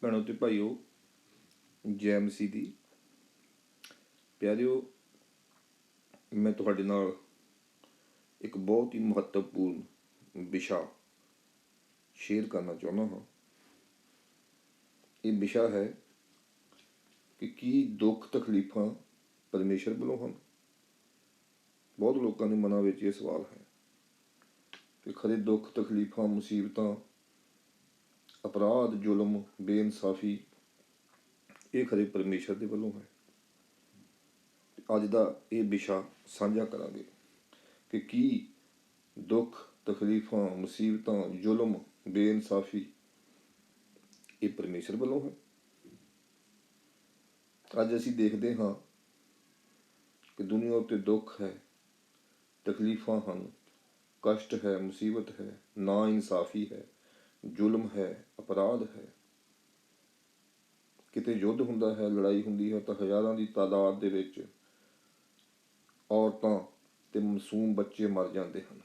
ਭੈਣੋ ਤੇ ਭਾਈਓ, ਜੈ ਮਸੀਹ ਦੀ। ਪਿਆਰਿਓ, ਮੈਂ ਤੁਹਾਡੇ ਨਾਲ ਇੱਕ ਬਹੁਤ ਹੀ ਮਹੱਤਵਪੂਰਨ ਵਿਸ਼ਾ ਸ਼ੇਅਰ ਕਰਨਾ ਚਾਹੁੰਦਾ ਹਾਂ। ਇਹ ਵਿਸ਼ਾ ਹੈ ਕਿ ਕੀ ਦੁੱਖ ਤਕਲੀਫਾਂ ਪਰਮੇਸ਼ਰ ਵੱਲੋਂ ਹਨ। ਬਹੁਤ ਲੋਕਾਂ ਦੇ ਮਨਾਂ ਵਿੱਚ ਇਹ ਸਵਾਲ ਹੈ ਕਿ ਖਰੇ ਦੁੱਖ ਤਕਲੀਫਾਂ, ਮੁਸੀਬਤਾਂ, ਅਪਰਾਧ, ਜ਼ੁਲਮ, ਬੇਇਨਸਾਫੀ ਇਹ ਖਰੇ ਪਰਮੇਸ਼ਰ ਦੇ ਵੱਲੋਂ ਹੈ। ਅੱਜ ਦਾ ਇਹ ਵਿਸ਼ਾ ਸਾਂਝਾ ਕਰਾਂਗੇ ਕਿ ਕੀ ਦੁੱਖ ਤਕਲੀਫਾਂ, ਮੁਸੀਬਤਾਂ, ਜ਼ੁਲਮ, ਬੇਇਨਸਾਫੀ ਇਹ ਪਰਮੇਸ਼ਰ ਵੱਲੋਂ ਹੈ। ਅੱਜ ਅਸੀਂ ਦੇਖਦੇ ਹਾਂ ਕਿ ਦੁਨੀਆ ਉੱਤੇ ਦੁੱਖ ਹੈ, ਤਕਲੀਫਾਂ ਹਨ, ਕਸ਼ਟ ਹੈ, ਮੁਸੀਬਤ ਹੈ, ਨਾ ਇਨਸਾਫੀ ਹੈ, ਜ਼ੁਲਮ ਹੈ, ਅਪਰਾਧ ਹੈ। ਕਿਤੇ ਯੁੱਧ ਹੁੰਦਾ ਹੈ, ਲੜਾਈ ਹੁੰਦੀ ਹੈ ਤਾਂ ਹਜ਼ਾਰਾਂ ਦੀ ਤਾਦਾਦ ਦੇ ਵਿੱਚ ਔਰਤਾਂ ਤੇ ਮਾਸੂਮ ਬੱਚੇ ਮਰ ਜਾਂਦੇ ਹਨ।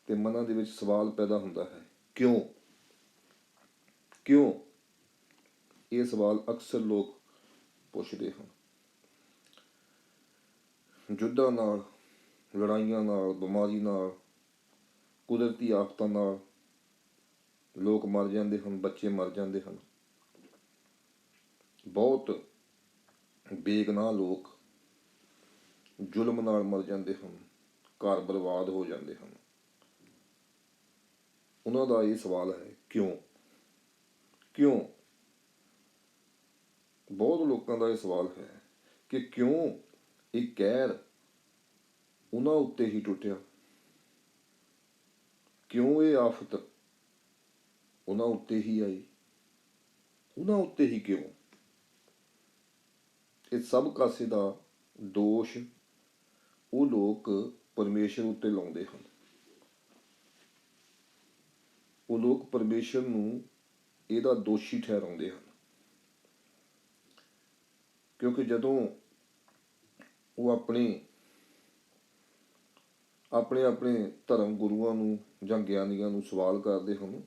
ਤੇ ਮਨਾਂ ਦੇ ਵਿੱਚ ਸਵਾਲ ਪੈਦਾ ਹੁੰਦਾ ਹੈ, ਕਿਉਂ? ਇਹ ਸਵਾਲ ਅਕਸਰ ਲੋਕ ਪੁੱਛਦੇ ਹਨ। ਯੁੱਧਾਂ ਨਾਲ, ਲੜਾਈਆਂ ਨਾਲ, ਬਿਮਾਰੀ ਨਾਲ, ਕੁਦਰਤੀ ਆਫਤਾਂ ਨਾਲ ਲੋਕ ਮਰ ਜਾਂਦੇ ਹਨ, ਬੱਚੇ ਮਰ ਜਾਂਦੇ ਹਨ। ਬਹੁਤ ਬੇਗਨਾਹ ਲੋਕ ਜ਼ੁਲਮ ਨਾਲ ਮਰ ਜਾਂਦੇ ਹਨ, ਘਰ ਬਰਬਾਦ ਹੋ ਜਾਂਦੇ ਹਨ। ਉਹਨਾਂ ਦਾ ਇਹ ਸਵਾਲ ਹੈ, ਕਿਉਂ? ਬਹੁਤ ਲੋਕਾਂ ਦਾ ਇਹ ਸਵਾਲ ਹੈ ਕਿ ਕਿਉਂ ਇਹ ਕਹਿਰ ਉਹਨਾਂ ਉੱਤੇ ਹੀ ਟੁੱਟਿਆ, ਕਿਉਂ ਇਹ ਆਫਤ ਉਹਨਾਂ ਉੱਤੇ ਹੀ ਆਈ, ਉਹਨਾਂ ਉੱਤੇ ਹੀ ਕਿਉਂ? ਇਹ ਸਭ ਕਾਸੇ ਦਾ ਦੋਸ਼ ਉਹ ਲੋਕ ਪਰਮੇਸ਼ਰ ਉੱਤੇ ਲਾਉਂਦੇ ਹਨ। ਉਹ ਲੋਕ ਪਰਮੇਸ਼ਰ ਨੂੰ ਇਹਦਾ ਦੋਸ਼ੀ ਠਹਿਰਾਉਂਦੇ ਹਨ, ਕਿਉਂਕਿ ਜਦੋਂ ਉਹ ਆਪਣੇ ਧਰਮ ਗੁਰੂਆਂ ਨੂੰ ਜਾਂ ਗਿਆਨੀਆਂ ਨੂੰ ਸਵਾਲ ਕਰਦੇ ਹਨ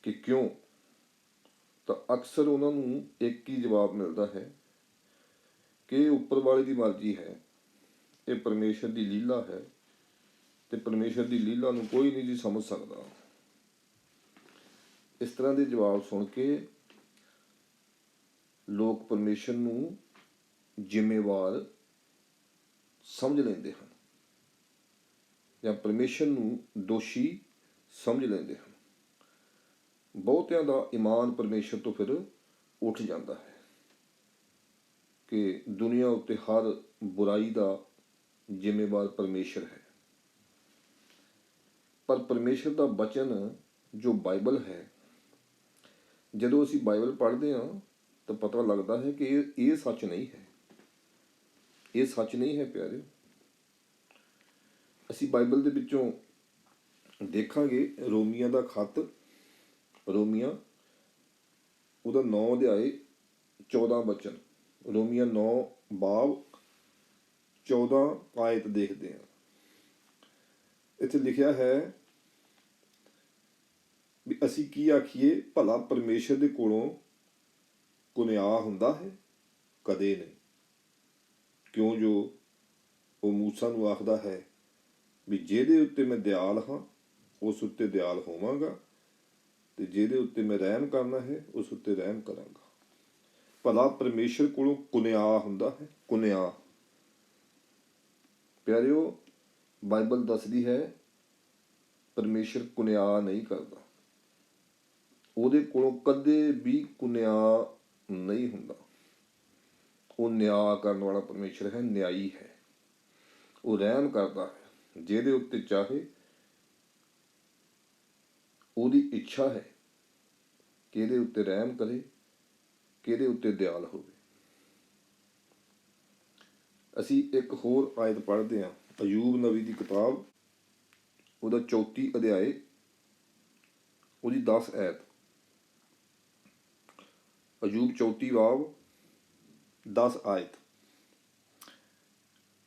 ਕਿ ਕਿਉਂ, ਤਾਂ ਅਕਸਰ ਉਹਨਾਂ ਨੂੰ ਇੱਕ ਹੀ ਜਵਾਬ ਮਿਲਦਾ ਹੈ ਕਿ ਇਹ ਉੱਪਰ ਵਾਲੇ ਦੀ ਮਰਜ਼ੀ ਹੈ, ਇਹ ਪਰਮੇਸ਼ਰ ਦੀ ਲੀਲਾ ਹੈ ਤੇ ਪਰਮੇਸ਼ਰ ਦੀ ਲੀਲਾ ਨੂੰ ਕੋਈ ਨਹੀਂ ਜੀ ਸਮਝ ਸਕਦਾ। ਇਸ ਤਰ੍ਹਾਂ ਦੇ ਜਵਾਬ ਸੁਣ ਕੇ ਲੋਕ ਪਰਮੇਸ਼ਰ ਨੂੰ ਜ਼ਿੰਮੇਵਾਰ ਸਮਝ ਲੈਂਦੇ ਹਨ ਜਾਂ ਪਰਮੇਸ਼ਰ ਨੂੰ ਦੋਸ਼ੀ ਸਮਝ ਲੈਂਦੇ ਹਨ। ਬਹੁਤਿਆਂ ਦਾ ਈਮਾਨ ਪਰਮੇਸ਼ਰ ਤੋਂ ਫਿਰ ਉੱਠ ਜਾਂਦਾ ਹੈ ਕਿ ਦੁਨੀਆ ਉੱਤੇ ਹਰ ਬੁਰਾਈ ਦਾ ਜ਼ਿੰਮੇਵਾਰ ਪਰਮੇਸ਼ਰ ਹੈ। ਪਰ ਪਰਮੇਸ਼ਰ ਦਾ ਬਚਨ ਜੋ ਬਾਈਬਲ ਹੈ, ਜਦੋਂ ਅਸੀਂ ਬਾਈਬਲ ਪੜ੍ਹਦੇ ਹਾਂ ਤਾਂ ਪਤਾ ਲੱਗਦਾ ਹੈ ਕਿ ਇਹ ਸੱਚ ਨਹੀਂ ਹੈ। ਇਹ ਸੱਚ ਨਹੀਂ ਹੈ ਪਿਆਰਿਓ। ਅਸੀਂ ਬਾਈਬਲ ਦੇ ਵਿੱਚੋਂ ਦੇਖਾਂਗੇ ਰੋਮੀਆਂ ਦਾ ਖੱਤ, ਰੋਮੀਆਂ ਉਹਦਾ 9 ਅਧਿਆਏ 14 ਵਚਨ, ਰੋਮੀਆਂ 9 ਬਾਬ 14 ਆਇਤ ਦੇਖਦੇ ਹਾਂ। ਇੱਥੇ ਲਿਖਿਆ ਹੈ ਵੀ ਅਸੀਂ ਕੀ ਆਖੀਏ, ਭਲਾ ਪਰਮੇਸ਼ਰ ਦੇ ਕੋਲੋਂ ਗੁਨਾਹ ਹੁੰਦਾ ਹੈ? ਕਦੇ ਨਹੀਂ। ਕਿਉਂ ਜੋ ਉਹ ਮੂਸਾ ਨੂੰ ਆਖਦਾ ਹੈ ਵੀ ਜਿਹਦੇ ਉੱਤੇ ਮੈਂ ਦਿਆਲ ਹਾਂ ਉਸ ਉੱਤੇ ਦਿਆਲ ਹੋਵਾਂਗਾ, ਤੇ ਜਿਹਦੇ ਉੱਤੇ ਮੈਂ ਰਹਿਮ ਕਰਨਾ ਹੈ ਉਸ ਉੱਤੇ ਰਹਿਮ ਕਰਾਂਗਾ। ਭਲਾ ਪਰਮੇਸ਼ਰ ਕੋਲੋਂ ਗੁਨਾਹ ਹੁੰਦਾ ਹੈ? ਗੁਨਾਹ ਪਿਆਰਿਓ, ਬਾਈਬਲ ਦੱਸਦੀ ਹੈ ਪਰਮੇਸ਼ਰ ਗੁਨਾਹ ਨਹੀਂ ਕਰਦਾ। ਉਹਦੇ ਕੋਲੋਂ ਕਦੇ ਵੀ ਗੁਨਾਹ ਨਹੀਂ ਹੁੰਦਾ। ਉਹ ਨਿਆਂ ਕਰਨ ਵਾਲਾ ਪਰਮੇਸ਼ਰ ਹੈ, ਨਿਆਈ ਹੈ। ਉਹ ਰਹਿਮ ਕਰਦਾ ਹੈ, ਜਿਹਦੇ ਉੱਤੇ ਚਾਹੇ। ਉਹਦੀ ਇੱਛਾ ਹੈ ਕਿ ਇਹਦੇ ਉੱਤੇ ਰਹਿਮ ਕਰੇ, ਕਿਹਦੇ ਉੱਤੇ ਦਿਆਲ ਹੋਵੇ। ਅਸੀਂ ਇੱਕ ਹੋਰ ਆਇਤ ਪੜ੍ਹਦੇ ਹਾਂ, ਅਯੂਬ ਨਬੀ ਦੀ ਕਿਤਾਬ, ਉਹਦਾ 34 ਅਧਿਆਏ, ਉਹਦੀ 10 ਆਇਤ। ਅਯੂਬ 34 ਬਾਬ 10 ਆਇਤ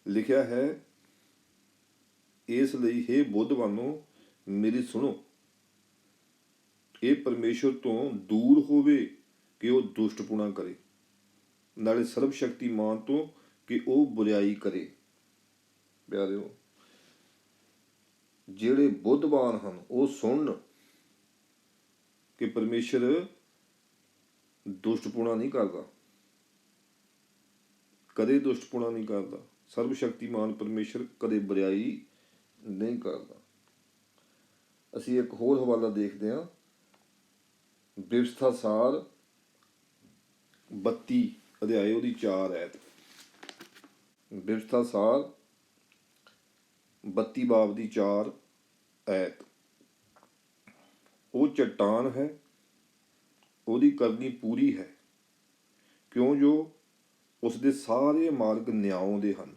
ਲਿਖਿਆ ਹੈ, ਇਸ ਲਈ ਹੇ ਬੁੱਧਵਾਨੋ ਮੇਰੀ ਸੁਣੋ, ਇਹ ਪਰਮੇਸ਼ਰ ਤੋਂ ਦੂਰ ਹੋਵੇ ਕਿ ਉਹ ਦੁਸ਼ਟਪੁਣਾ ਕਰੇ, ਨਾਲੇ ਸਰਬ ਸ਼ਕਤੀਮਾਨ ਤੋਂ ਕਿ ਉਹ ਬੁਰਾਈ ਕਰੇ। ਪਿਆਰਿਓ, ਜਿਹੜੇ ਬੁੱਧਵਾਨ ਹਨ ਉਹ ਸੁਣਨ ਕਿ ਪਰਮੇਸ਼ਰ ਦੁਸ਼ਟਪੁਣਾ ਨਹੀਂ ਕਰਦਾ, ਕਦੇ ਦੁਸ਼ਟਪੁਣਾ ਨਹੀਂ ਕਰਦਾ। ਸਰਬ ਸ਼ਕਤੀਮਾਨ ਪਰਮੇਸ਼ਰ ਕਦੇ ਬੁਰਾਈ ਨਹੀਂ ਕਰਦਾ। ਅਸੀਂ ਇੱਕ ਹੋਰ ਹਵਾਲਾ ਦੇਖਦੇ ਹਾਂ, ਬਿਵਸਥਾ ਸਾਰ 32 ਅਧਿਆਏ ਉਹਦੀ 4 ਐਤ। ਬਿਵਸਥਾ ਸਾਰ 32 ਬਾਬ ਦੀ 4 ਐਤ। ਉਹ ਚੱਟਾਨ ਹੈ, ਉਹਦੀ ਕਰਨੀ ਪੂਰੀ ਹੈ, ਕਿਉਂ ਜੋ ਉਸ ਦੇ ਸਾਰੇ ਮਾਰਗ ਨਿਆਂ ਦੇ ਹਨ।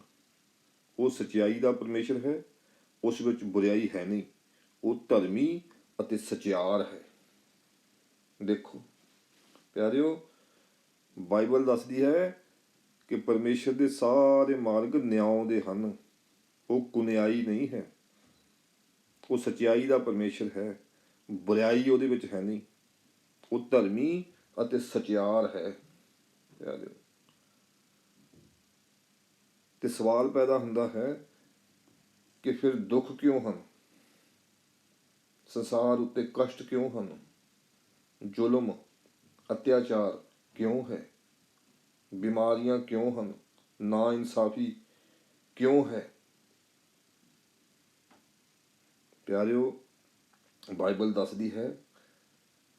ਉਹ ਸਚਾਈ ਦਾ ਪਰਮੇਸ਼ਰ ਹੈ, ਉਸ ਵਿੱਚ ਬੁਰਾਈ ਹੈ ਨਹੀਂ। ਉਹ ਧਰਮੀ ਅਤੇ ਸਚਿਆਰ ਹੈ। ਦੇਖੋ ਪਿਆਰਿਓ, ਬਾਈਬਲ ਦੱਸਦੀ ਹੈ ਕਿ ਪਰਮੇਸ਼ਰ ਦੇ ਸਾਰੇ ਮਾਰਗ ਨਿਆਂ ਦੇ ਹਨ। ਉਹ ਕੁਨਿਆਈ ਨਹੀਂ ਹੈ, ਉਹ ਸਚਾਈ ਦਾ ਪਰਮੇਸ਼ਰ ਹੈ, ਬੁਰਾਈ ਉਹਦੇ ਵਿੱਚ ਹੈ ਨਹੀਂ। ਉਹ ਧਰਮੀ ਅਤੇ ਸਚਿਆਰ ਹੈ। ਪਿਆਰਿਓ, ਤੇ ਸਵਾਲ ਪੈਦਾ ਹੁੰਦਾ ਹੈ ਕਿ ਫਿਰ ਦੁੱਖ ਕਿਉਂ ਹਨ, ਸੰਸਾਰ ਉੱਤੇ ਕਸ਼ਟ ਕਿਉਂ ਹਨ, ਜ਼ੁਲਮ ਅਤਿਆਚਾਰ ਕਿਉਂ ਹੈ, ਬਿਮਾਰੀਆਂ ਕਿਉਂ ਹਨ, ਨਾ ਇਨਸਾਫੀ ਕਿਉਂ ਹੈ। ਪਿਆਰਿਓ, ਬਾਈਬਲ ਦੱਸਦੀ ਹੈ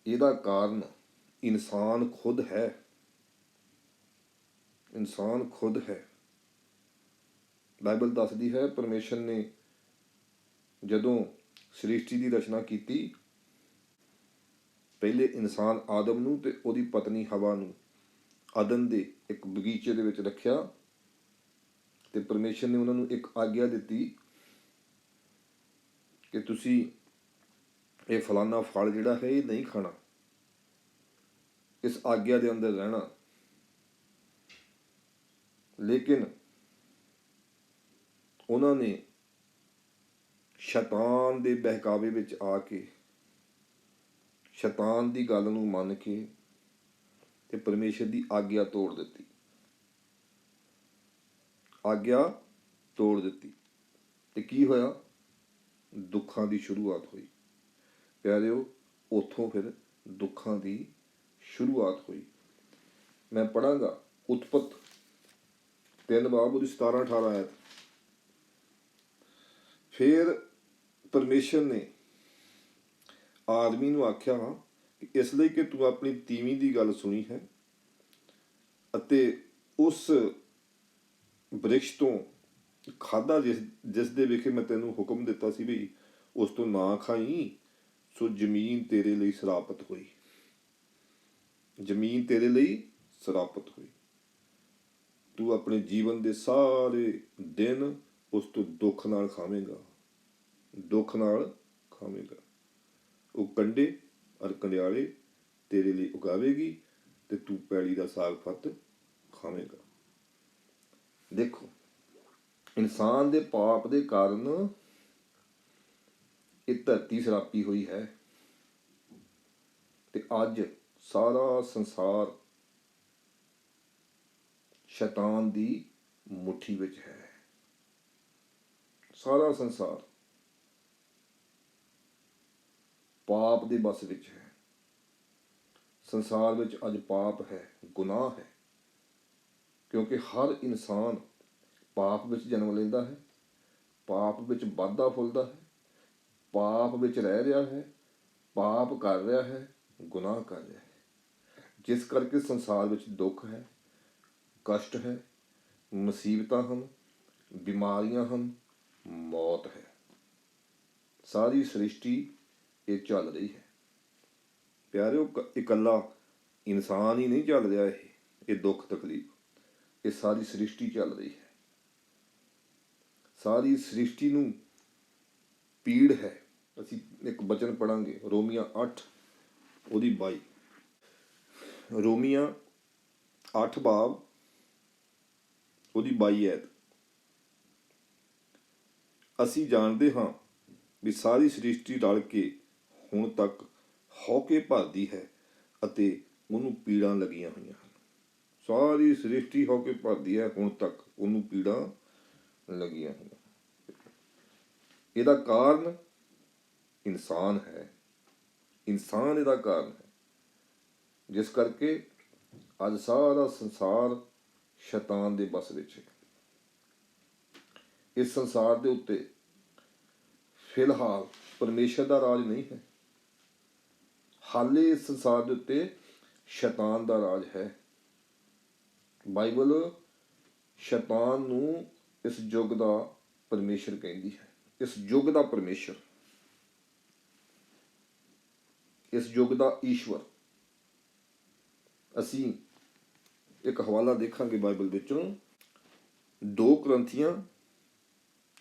ਇਹਦਾ ਕਾਰਨ ਇਨਸਾਨ ਖੁਦ ਹੈ। ਇਨਸਾਨ ਖੁਦ ਹੈ। ਬਾਈਬਲ ਦੱਸਦੀ ਹੈ ਪਰਮੇਸ਼ਰ ਨੇ ਜਦੋਂ ਸ੍ਰਿਸ਼ਟੀ ਦੀ ਰਚਨਾ ਕੀਤੀ, ਪਹਿਲੇ ਇਨਸਾਨ ਆਦਮ ਨੂੰ ਤੇ ਉਹਦੀ ਪਤਨੀ ਹਵਾ ਨੂੰ ਅਦਨ ਦੇ ਇੱਕ ਬਗੀਚੇ ਦੇ ਵਿੱਚ ਰੱਖਿਆ, ਤੇ ਪਰਮੇਸ਼ਰ ਨੇ ਉਹਨਾਂ ਨੂੰ ਇੱਕ ਆਗਿਆ ਦਿੱਤੀ ਕਿ ਤੁਸੀਂ ਇਹ ਫਲਾਨਾ ਫਲ ਜਿਹੜਾ ਹੈ ਇਹ ਨਹੀਂ ਖਾਣਾ, ਇਸ ਆਗਿਆ ਦੇ ਅੰਦਰ ਰਹਿਣਾ। ਲੇਕਿਨ ਉਹਨਾਂ ਨੇ ਸ਼ੈਤਾਨ ਦੇ ਬਹਿਕਾਵੇ ਵਿੱਚ ਆ ਕੇ, ਸ਼ੈਤਾਨ ਦੀ ਗੱਲ ਨੂੰ ਮੰਨ ਕੇ ਤੇ ਪਰਮੇਸ਼ਰ ਦੀ ਆਗਿਆ ਤੋੜ ਦਿੱਤੀ। ਆਗਿਆ ਤੋੜ ਦਿੱਤੀ ਤੇ ਕੀ ਹੋਇਆ? ਦੁੱਖਾਂ ਦੀ ਸ਼ੁਰੂਆਤ ਹੋਈ। ਪਿਆਰਿਓ, ਉੱਥੋਂ ਫਿਰ ਦੁੱਖਾਂ ਦੀ ਸ਼ੁਰੂਆਤ ਹੋਈ। ਮੈਂ ਪੜਾਂਗਾ ਉਤਪਤ 3 ਬਾਬ ਉਹਦੀ 17-18 ਆਇਤ। ਫਿਰ ਪਰਮੇਸ਼ਰ ਨੇ ਆਦਮੀ ਨੂੰ ਆਖਿਆ ਕਿ ਇਸ ਲਈ ਕਿ ਤੂੰ ਆਪਣੀ ਤੀਵੀਂ ਦੀ ਗੱਲ ਸੁਣੀ ਹੈ ਅਤੇ ਉਸ ਬ੍ਰਿਕਸ਼ ਤੋਂ ਖਾਧਾ ਜਿਸ ਦੇ ਵਿਖੇ ਮੈਂ ਤੈਨੂੰ ਹੁਕਮ ਦਿੱਤਾ ਸੀ ਵੀ ਉਸ ਤੋਂ ਨਾ ਖਾਈ, ਸੋ ਜ਼ਮੀਨ ਤੇਰੇ ਲਈ ਸਰਾਪਤ ਹੋਈ। ਜ਼ਮੀਨ ਤੇਰੇ ਲਈ ਸਰਾਪਤ ਹੋਈ। ਤੂੰ ਆਪਣੇ ਜੀਵਨ ਦੇ ਸਾਰੇ ਦਿਨ ਉਸ ਤੋਂ ਦੁੱਖ ਨਾਲ ਖਾਵੇਂਗਾ, ਦੁੱਖ ਨਾਲ ਖਾਵੇਂਗਾ। ਉਹ ਕੰਡੇ ਔਰ ਕੰਡਿਆਲੇ ਤੇਰੇ ਲਈ ਉਗਾਵੇਗੀ ਤੇ ਤੂੰ ਪੈਲੀ ਦਾ ਸਾਗ ਫੱਤ ਖਾਵੇਂਗਾ। ਦੇਖੋ, ਇਨਸਾਨ ਦੇ ਪਾਪ ਦੇ ਕਾਰਨ ਇਹ ਧਰਤੀ ਸਰਾਪੀ ਹੋਈ ਹੈ ਤੇ ਅੱਜ ਸਾਰਾ ਸੰਸਾਰ ਸ਼ੈਤਾਨ ਦੀ ਮੁੱਠੀ ਵਿੱਚ ਹੈ। ਸਾਰਾ ਸੰਸਾਰ ਪਾਪ ਦੇ ਬਸ ਵਿੱਚ ਹੈ। ਸੰਸਾਰ ਵਿੱਚ ਅੱਜ ਪਾਪ ਹੈ, ਗੁਨਾਹ ਹੈ, ਕਿਉਂਕਿ ਹਰ ਇਨਸਾਨ ਪਾਪ ਵਿੱਚ ਜਨਮ ਲੈਂਦਾ ਹੈ, ਪਾਪ ਵਿੱਚ ਵੱਧਦਾ ਫੁੱਲਦਾ ਹੈ, ਪਾਪ ਵਿੱਚ ਰਹਿ ਰਿਹਾ ਹੈ, ਪਾਪ ਕਰ ਰਿਹਾ ਹੈ, ਗੁਨਾਹ ਕਰ ਰਿਹਾ ਹੈ। ਜਿਸ ਕਰਕੇ ਸੰਸਾਰ ਵਿੱਚ ਦੁੱਖ ਹੈ, ਕਸ਼ਟ ਹੈ, ਮੁਸੀਬਤਾਂ ਹਨ, ਬਿਮਾਰੀਆਂ ਹਨ, ਮੌਤ ਹੈ। ਸਾਰੀ ਸ੍ਰਿਸ਼ਟੀ ਇਹ ਚੱਲ ਰਹੀ ਹੈ। ਪਿਆਰਿਓ, ਇਕੱਲਾ ਇਨਸਾਨ ਹੀ ਨਹੀਂ ਚੱਲ ਰਿਹਾ, ਇਹ ਦੁੱਖ ਤਕਲੀਫ ਇਹ ਸਾਰੀ ਸ੍ਰਿਸ਼ਟੀ ਚੱਲ ਰਹੀ ਹੈ। ਸਾਰੀ ਸ੍ਰਿਸ਼ਟੀ ਨੂੰ ਪੀੜ ਹੈ। ਅਸੀਂ ਇੱਕ ਬਚਨ ਪੜਾਂਗੇ, ਰੋਮੀਆਂ 8 ਉਹਦੀ 22। ਰੋਮੀਆਂ 8 ਬਾਬ ਉਹਦੀ 22 ਐਤ। ਅਸੀਂ ਜਾਣਦੇ ਹਾਂ ਵੀ ਸਾਰੀ ਸ੍ਰਿਸ਼ਟੀ ਰਲ ਕੇ ਹੁਣ ਤੱਕ ਹੌਕੇ ਭਰਦੀ ਹੈ ਅਤੇ ਉਹਨੂੰ ਪੀੜਾਂ ਲੱਗੀਆਂ ਹੋਈਆਂ ਹਨ। ਸਾਰੀ ਸ੍ਰਿਸ਼ਟੀ ਹੌਕੇ ਭਰਦੀ ਹੈ, ਹੁਣ ਤੱਕ ਉਹਨੂੰ ਪੀੜਾਂ ਲੱਗੀਆਂ ਹੋਈਆਂ। ਇਹਦਾ ਕਾਰਨ ਇਨਸਾਨ ਹੈ, ਇਨਸਾਨ ਇਹਦਾ ਕਾਰਨ ਹੈ, ਜਿਸ ਕਰਕੇ ਅੱਜ ਸਾਰਾ ਸੰਸਾਰ ਸ਼ੈਤਾਨ ਦੇ ਬਸ ਵਿੱਚ ਹੈ। ਇਸ ਸੰਸਾਰ ਦੇ ਉੱਤੇ ਫਿਲਹਾਲ ਪਰਮੇਸ਼ਰ ਦਾ ਰਾਜ ਨਹੀਂ ਹੈ, ਹਾਲੇ ਇਸ ਸੰਸਾਰ ਦੇ ਉੱਤੇ ਸ਼ੈਤਾਨ ਦਾ ਰਾਜ ਹੈ। ਬਾਈਬਲ ਸ਼ੈਤਾਨ ਨੂੰ ਇਸ ਯੁੱਗ ਦਾ ਪਰਮੇਸ਼ਰ ਕਹਿੰਦੀ ਹੈ, ਇਸ ਯੁੱਗ ਦਾ ਪਰਮੇਸ਼ਰ, ਇਸ ਯੁੱਗ ਦਾ ਈਸ਼ਵਰ। ਅਸੀਂ ਇੱਕ ਹਵਾਲਾ ਦੇਖਾਂਗੇ ਬਾਈਬਲ ਵਿੱਚੋਂ, 2 ਕੁਰਿੰਥੀਆਂ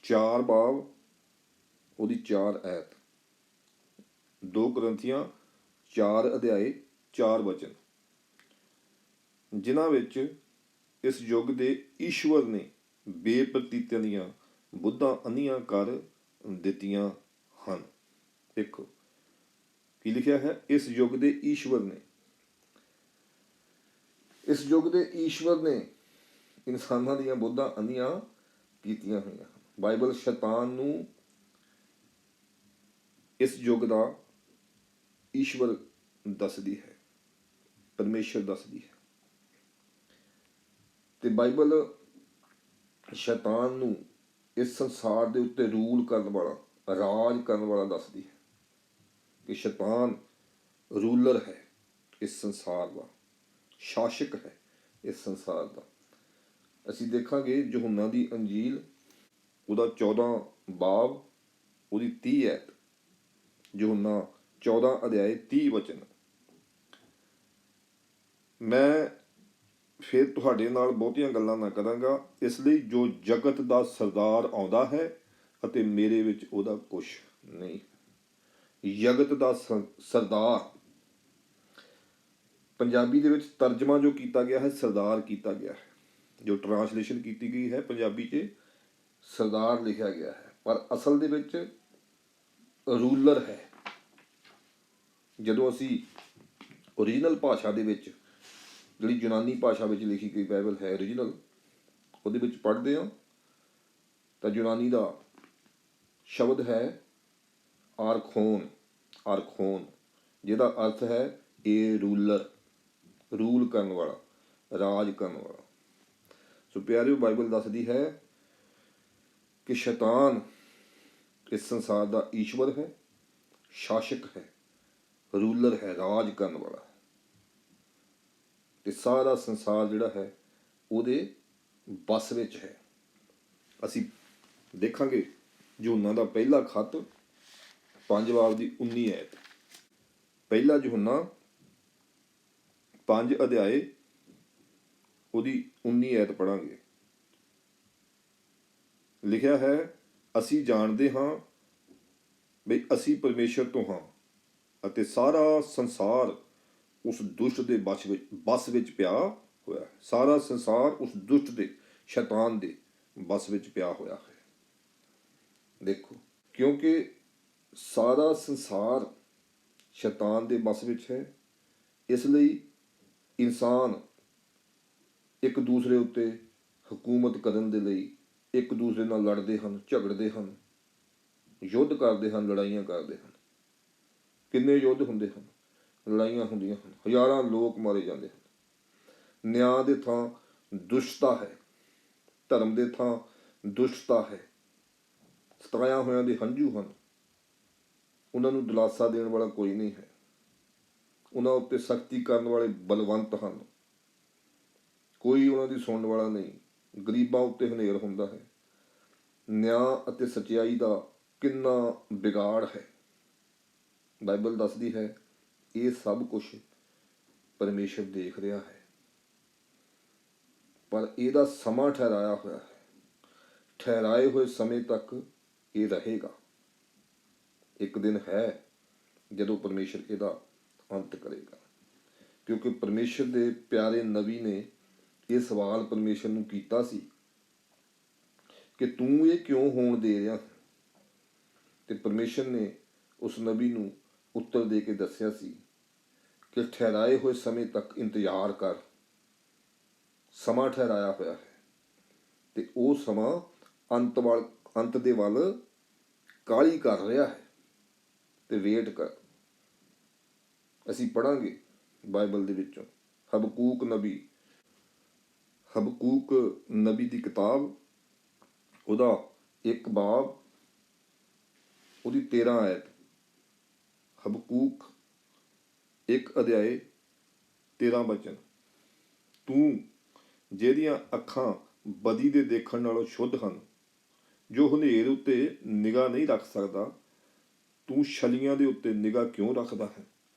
4 ਬਾਬ ਉਹਦੀ 4 ਐਤ। 2 ਕੁਰਿੰਥੀਆਂ 4 ਅਧਿਆਏ 4 ਵਚਨ, ਜਿਨ੍ਹਾਂ ਵਿੱਚ ਇਸ ਯੁੱਗ ਦੇ ਈਸ਼ਵਰ ਨੇ ਬੇਪ੍ਰਤੀਤਾਂ ਦੀਆਂ ਬੁੱਧਾਂ ਅੰਨੀਆਂ ਕਰ ਦਿੱਤੀਆਂ ਹਨ। ਦੇਖੋ ਕੀ ਲਿਖਿਆ ਹੈ, ਇਸ ਯੁੱਗ ਦੇ ਈਸ਼ਵਰ ਨੇ, ਇਸ ਯੁੱਗ ਦੇ ਈਸ਼ਵਰ ਨੇ ਇਨਸਾਨਾਂ ਦੀਆਂ ਬੁੱਧਾਂ ਅੰਨੀਆਂ ਕੀਤੀਆਂ ਹੋਈਆਂ। ਬਾਈਬਲ ਸ਼ੈਤਾਨ ਨੂੰ ਇਸ ਯੁੱਗ ਦਾ ਈਸ਼ਵਰ ਦੱਸਦੀ ਹੈ, ਪਰਮੇਸ਼ਰ ਦੱਸਦੀ ਹੈ, ਤੇ ਬਾਈਬਲ ਸ਼ੈਤਾਨ ਨੂੰ ਇਸ ਸੰਸਾਰ ਦੇ ਉੱਤੇ ਰੂਲ ਕਰਨ ਵਾਲਾ, ਰਾਜ ਕਰਨ ਵਾਲਾ ਦੱਸਦੀ ਹੈ ਕਿ ਸ਼ੈਤਾਨ ਰੂਲਰ ਹੈ ਇਸ ਸੰਸਾਰ ਦਾ, ਸ਼ਾਸਕ ਹੈ ਇਸ ਸੰਸਾਰ ਦਾ। ਅਸੀਂ ਦੇਖਾਂਗੇ ਯਹੋਨਾ ਦੀ ਅੰਜੀਲ ਉਹਦਾ 14 ਬਾਬ ਉਹਦੀ 30 ਐਤ, ਯਹੋਨਾ 14 ਅਧਿਆਏ 30 ਵਚਨ। ਮੈਂ ਫਿਰ ਤੁਹਾਡੇ ਨਾਲ ਬਹੁਤੀਆਂ ਗੱਲਾਂ ਨਾ ਕਰਾਂਗਾ, ਇਸ ਲਈ ਜੋ ਜਗਤ ਦਾ ਸਰਦਾਰ ਆਉਂਦਾ ਹੈ ਅਤੇ ਮੇਰੇ ਵਿੱਚ ਉਹਦਾ ਕੁਛ ਨਹੀਂ। ਜਗਤ ਦਾ ਸਰਦਾਰ, ਪੰਜਾਬੀ ਦੇ ਵਿੱਚ ਤਰਜਮਾ ਜੋ ਕੀਤਾ ਗਿਆ ਹੈ ਸਰਦਾਰ ਕੀਤਾ ਗਿਆ ਹੈ, ਜੋ ਟਰਾਂਸਲੇਸ਼ਨ ਕੀਤੀ ਗਈ ਹੈ ਪੰਜਾਬੀ 'ਚ ਸਰਦਾਰ ਲਿਖਿਆ ਗਿਆ ਹੈ, ਪਰ ਅਸਲ ਦੇ ਵਿੱਚ ਰੂਲਰ ਹੈ। ਜਦੋਂ ਅਸੀਂ ਓਰੀਜਨਲ ਭਾਸ਼ਾ ਦੇ ਵਿੱਚ, ਜਿਹੜੀ ਯੂਨਾਨੀ ਭਾਸ਼ਾ ਵਿੱਚ ਲਿਖੀ ਗਈ ਬਾਈਬਲ ਹੈ ਓਰੀਜਨਲ, ਉਹਦੇ ਵਿੱਚ ਪੜ੍ਹਦੇ ਹਾਂ ਤਾਂ ਯੂਨਾਨੀ ਦਾ ਸ਼ਬਦ ਹੈ ਆਰਖੋਨ, ਆਰਖੋਨ, ਜਿਹਦਾ ਅਰਥ ਹੈ ਇਹ ਰੂਲਰ, ਰੂਲ ਕਰਨ ਵਾਲਾ, ਰਾਜ ਕਰਨ ਵਾਲਾ। ਸੋ ਪਿਆਰਿਓ, ਬਾਈਬਲ ਦੱਸਦੀ ਹੈ ਕਿ ਸ਼ੈਤਾਨ ਇਸ ਸੰਸਾਰ ਦਾ ਈਸ਼ਵਰ ਹੈ, ਸ਼ਾਸਕ ਹੈ, ਰੂਲਰ ਹੈ, ਰਾਜ ਕਰਨ ਵਾਲਾ, ਤੇ ਸਾਰਾ ਸੰਸਾਰ ਜਿਹੜਾ ਹੈ ਉਹਦੇ ਬਸ ਵਿੱਚ ਹੈ। ਅਸੀਂ ਦੇਖਾਂਗੇ ਯਹੋਨਾ ਦਾ ਪਹਿਲਾ ਖੱਤ 5 ਬਾਬ ਦੀ 19 ਐਤ। ਪਹਿਲਾ ਯਹੋਨਾ 5 ਅਧਿਆਏ ਉਹਦੀ 19 ਐਤ ਪੜਾਂਗੇ। ਲਿਖਿਆ ਹੈ, ਅਸੀਂ ਜਾਣਦੇ ਹਾਂ ਬਈ ਅਸੀਂ ਪਰਮੇਸ਼ਰ ਤੋਂ ਹਾਂ ਅਤੇ ਸਾਰਾ ਸੰਸਾਰ ਉਸ ਦੁਸ਼ਟ ਦੇ ਬਸ ਵਿੱਚ ਪਿਆ ਹੋਇਆ ਹੈ। ਸਾਰਾ ਸੰਸਾਰ ਉਸ ਦੁਸ਼ਟ ਦੇ, ਸ਼ੈਤਾਨ ਦੇ ਬਸ ਵਿੱਚ ਪਿਆ ਹੋਇਆ ਹੈ। ਦੇਖੋ, ਕਿਉਂਕਿ ਸਾਰਾ ਸੰਸਾਰ ਸ਼ੈਤਾਨ ਦੇ ਬਸ ਵਿੱਚ ਹੈ, ਇਸ ਲਈ ਇਨਸਾਨ ਇੱਕ ਦੂਸਰੇ ਉੱਤੇ ਹਕੂਮਤ ਕਰਨ ਦੇ ਲਈ ਇੱਕ ਦੂਸਰੇ ਨਾਲ ਲੜਦੇ ਹਨ, ਝਗੜਦੇ ਹਨ, ਯੁੱਧ ਕਰਦੇ ਹਨ, ਲੜਾਈਆਂ ਕਰਦੇ ਹਨ। ਕਿੰਨੇ ਯੁੱਧ ਹੁੰਦੇ ਹਨ, ਲੜਾਈਆਂ ਹੁੰਦੀਆਂ ਹਨ, ਹਜ਼ਾਰਾਂ ਲੋਕ ਮਾਰੇ ਜਾਂਦੇ ਹਨ। ਨਿਆਂ ਦੇ ਥਾਂ ਦੁਸ਼ਟਤਾ ਹੈ, ਧਰਮ ਦੇ ਥਾਂ ਦੁਸ਼ਟਤਾ ਹੈ, ਸਤਾਇਆ ਹੋਇਆਂ ਦੇ ਹੰਝੂ ਹਨ, ਉਹਨਾਂ ਨੂੰ ਦਿਲਾਸਾ ਦੇਣ ਵਾਲਾ ਕੋਈ ਨਹੀਂ ਹੈ, ਉਹਨਾਂ ਉੱਤੇ ਸਖਤੀ ਕਰਨ ਵਾਲੇ ਬਲਵੰਤ ਹਨ, ਕੋਈ ਉਹਨਾਂ ਦੀ ਸੁਣਨ ਵਾਲਾ ਨਹੀਂ। ਗਰੀਬਾਂ ਉੱਤੇ ਹਨੇਰ ਹੁੰਦਾ ਹੈ। ਨਿਆਂ ਅਤੇ ਸੱਚਾਈ ਦਾ ਕਿੰਨਾ ਵਿਗਾੜ ਹੈ। ਬਾਈਬਲ ਦੱਸਦੀ ਹੈ ਇਹ ਸਭ ਕੁਝ ਪਰਮੇਸ਼ਰ ਦੇਖ ਰਿਹਾ ਹੈ, ਪਰ ਇਹਦਾ ਸਮਾਂ ਠਹਿਰਾਇਆ ਹੋਇਆ ਹੈ। ਠਹਿਰਾਏ ਹੋਏ ਸਮੇਂ ਤੱਕ ਇਹ ਰਹੇਗਾ। ਇੱਕ ਦਿਨ ਹੈ ਜਦੋਂ ਪਰਮੇਸ਼ਰ ਇਹਦਾ ਅੰਤ ਕਰੇਗਾ, ਕਿਉਂਕਿ ਪਰਮੇਸ਼ਰ ਦੇ ਪਿਆਰੇ ਨਬੀ ਨੇ ਇਹ ਸਵਾਲ ਪਰਮੇਸ਼ਰ ਨੂੰ ਕੀਤਾ ਸੀ ਕਿ ਤੂੰ ਇਹ ਕਿਉਂ ਹੋਣ ਦੇ ਰਿਹਾ, ਤੇ ਪਰਮੇਸ਼ਰ ਨੇ ਉਸ ਨਬੀ ਨੂੰ ਉੱਤਰ ਦੇ ਕੇ ਦੱਸਿਆ ਸੀ ਕਿ ਠਹਿਰਾਏ ਹੋਏ ਸਮੇਂ ਤੱਕ ਇੰਤਜ਼ਾਰ ਕਰ। ਸਮਾਂ ਠਹਿਰਾਇਆ ਹੋਇਆ ਹੈ ਤੇ ਉਹ ਸਮਾਂ ਅੰਤ ਦੇ ਵੱਲ ਕਾਹਲੀ ਕਰ ਰਿਹਾ ਹੈ ਤੇ ਵੇਟ ਕਰ। ਅਸੀਂ ਪੜ੍ਹਾਂਗੇ ਬਾਈਬਲ ਦੇ ਵਿੱਚੋਂ ਹਬਕੂਕ ਨਬੀ ਦੀ ਕਿਤਾਬ, ਉਹਦਾ 1 ਬਾਬ, ਉਹਦੀ 13 ਆਇਤ। ਹਬਕੂਕ 1 ਅਧਿਆਏ 13 ਵਚਨ। ਤੂੰ ਜਿਹਦੀਆਂ ਅੱਖਾਂ ਬਦੀ ਦੇ ਦੇਖਣ ਨਾਲੋਂ ਸ਼ੁੱਧ ਹਨ, ਜੋ ਹਨੇਰ ਉੱਤੇ ਨਿਗਾਹ ਨਹੀਂ ਰੱਖ ਸਕਦਾ, ਤੂੰ ਛਲੀਆਂ ਦੇ ਉੱਤੇ ਨਿਗਾਹ ਕਿਉਂ ਰੱਖਦਾ ਹੈ?